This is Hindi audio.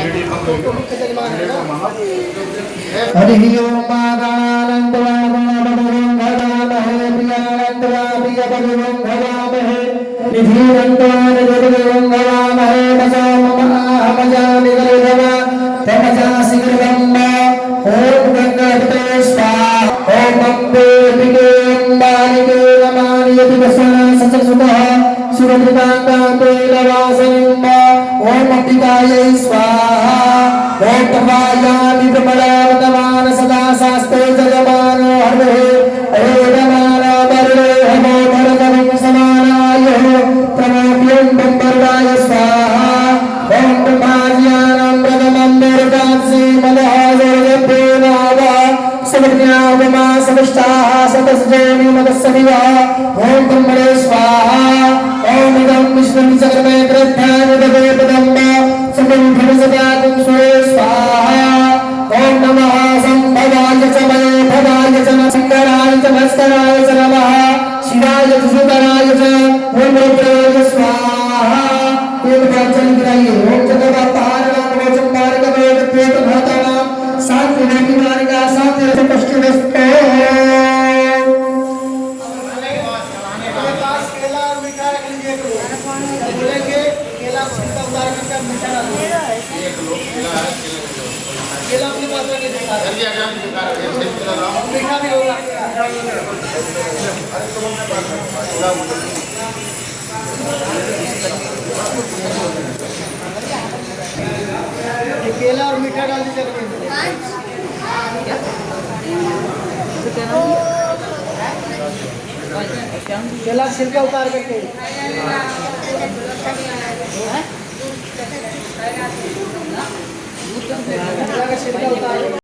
हरि ओम गणानंदवामहे प्रियानंदवामहे निधिरंतवान जगदेवंगवामहे मजामि गरुडवा तमजासि गरुडम्ब ओम गंगाधरे स्वाहा ओम अम्बे विगे अम्बालिके नमानियति वसना सचसुतः सुरभिताकान्ते लवासनिम्ब ओम अम्बिकायै स्वाहा ओम तवायामि विमलावतमान सदा शास्त्रे जगमानो हरे एरमाना बर्वे हमो भरतवं समानाय प्रमोद्यं बंबरदाय स्वाहा ओम ब्रह्माज्ञानं प्रथमं निर्गात्सि मदहाजरभ्यो नावा समज्ञावमा समिष्टाः सतस्जेनि मदस्सविवा ओम ब्रह्मणे स्वाहा ओम इदं विष्णुं चक्रमे कृत्यानि दवे पदम्ब सकलं भवसदातं स्वये स्वाहा ओम नमः संभवाय च मये भवाय च शंकराय च भास्कराय च नमः शिवाय च सुतराय च ओम रुद्राय स्वाहा एक बार चल गिराइए ओम जगदापारणं वचम्बारकवेद प्रेत भातानां सात विनाकी मार्गा सात पश्चिमस्ते केला अपनी मात्रा के मीठा भी होगा केला और मीठा डाल दीजिए केला छिलका उतार करके छिलका उतार